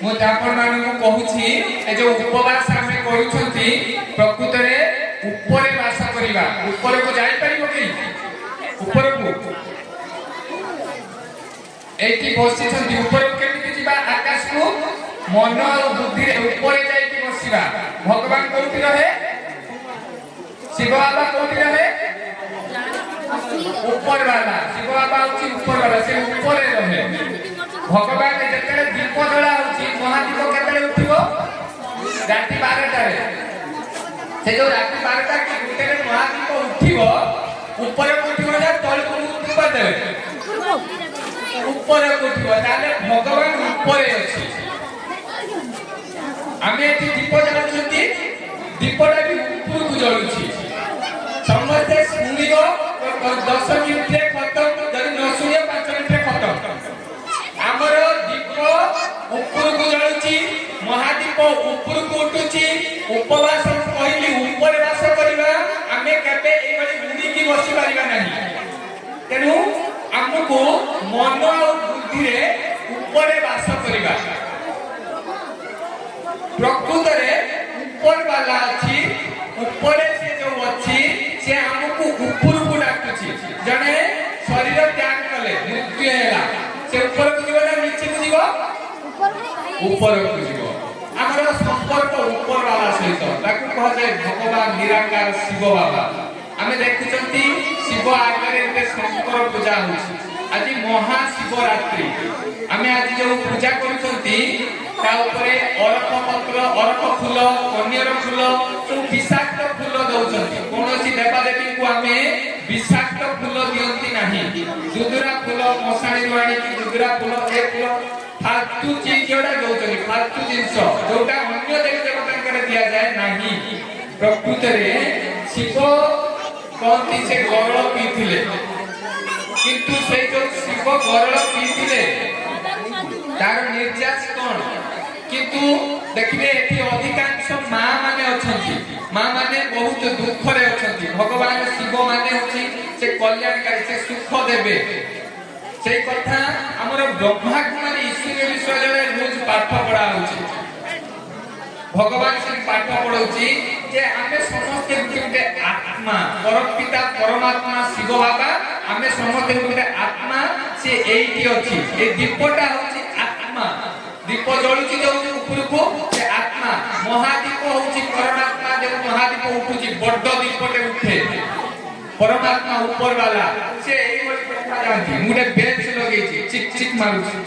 ମୁଁ ଆପଣ ମାନଙ୍କୁ କହୁଛି ଏ ଯୋଉ ଉପବାସ ଆମେ କରୁଛନ୍ତି ପ୍ରକୃତରେ ଉପରେ ବାସ କରିବା। ଉପରକୁ ଯାଇପାରିବ କି? ଉପରକୁ ଏଇଠି ବସିଛନ୍ତି, ଉପରକୁ କେମିତି ଯିବା? ଆକାଶକୁ ମନ ଆଉ ବୁଦ୍ଧିରେ ଉପରେ ଯାଇକି ବସିବା। ଭଗବାନ କୋଉଠି ରହେ? ଶିବ ବାବା କୋଉଠି ରହେ? ऊपर वाला शिव बाबा होची ऊपर वाला से ऊपर रहे। भगवान जेतले दीप जला होची महादीप केतले उठिबो? राति 12 रे से जो राति 12 टा के गुटेरे महादीप उठिबो ऊपर उठिबो जा तळ को उठिबो देबे ऊपर उठिबो ताले भगवान ऊपर अछि। आमे एठी दीप जलाउछंती दीपटा भी ऊपर को जळुछि समझते सुनिबो 10 मिनिट खत्म जदि न सुनिए 5 मिनिट खत्म। आमर दीप ऊपर को जळुछि महादीप ऊपर को उठुछि उपवास कहली ऊपर वास करबा आमे केबे ए बडी बुद्धि की बसी परिबा नाही। तेनु हमको मन और बुद्धि रे ऊपर वास करबा। प्रकृत रे ऊपर वाला अछि ऊपर से जो अछि से हमको ऊपर को डाकुछि। जने शरीर त्याग कले मृत्यु हैला से ऊपर को जीव ना नीचे को जीव? ऊपर को जीव। हमर संपर्क ऊपर वाला सहित ताकू कह जाय भगवान निराकार शिव बाबा। हमें देखुचंती शिव आगरे एते शंकर पूजा होछि। आज महाशिवरात्रि हमें आज जो पूजा करूचंती ता ऊपरे अरख पत्र अरख फूल कन्यर फूल तो विषाक्त फूल दउचंती। कोनोसी देवा देवी को हमें विषाक्त फूल दियंती नाही। दुदुरा फूल मसाणी वाणी की दुदुरा फूल ए फूल फालतू चीज जोडा दउचंती फालतू जिंस जोटा अन्य देवी देवता करे दिया जाए नाही। प्रकृत रे शिव कोंती से गरल पीथिले किंतु से जो शिव गरल पीथिले तार निर्यास कोन किंतु देखिबे एठी अधिकांश मां माने अछंती। मां माने बहुत दुख रे अछंती। भगवान शिव माने होची से कल्याणकारी से सुख देबे। से कथा हमर ब्रह्मा कुमारी ईश्वर विश्वविद्यालय रोज पाठ पढ़ा होची। भगवान से पाठ पढ़ौची जे हमें समस्त गुटे आत्मा परमपिता परमात्मा शिव बाबा हमें समस्त गुटे आत्मा से एठी अछि। ए दीपटा होची आत्मा। दीप जळुची जो ऊपर को से आत्मा महादीप होची परमात्मा जो महादीप उठुची बड्ड दीपटे उठे परमात्मा ऊपर वाला से एई बड़ी कथा जानती। मुडे बेच लगेची चिक चिक मारुची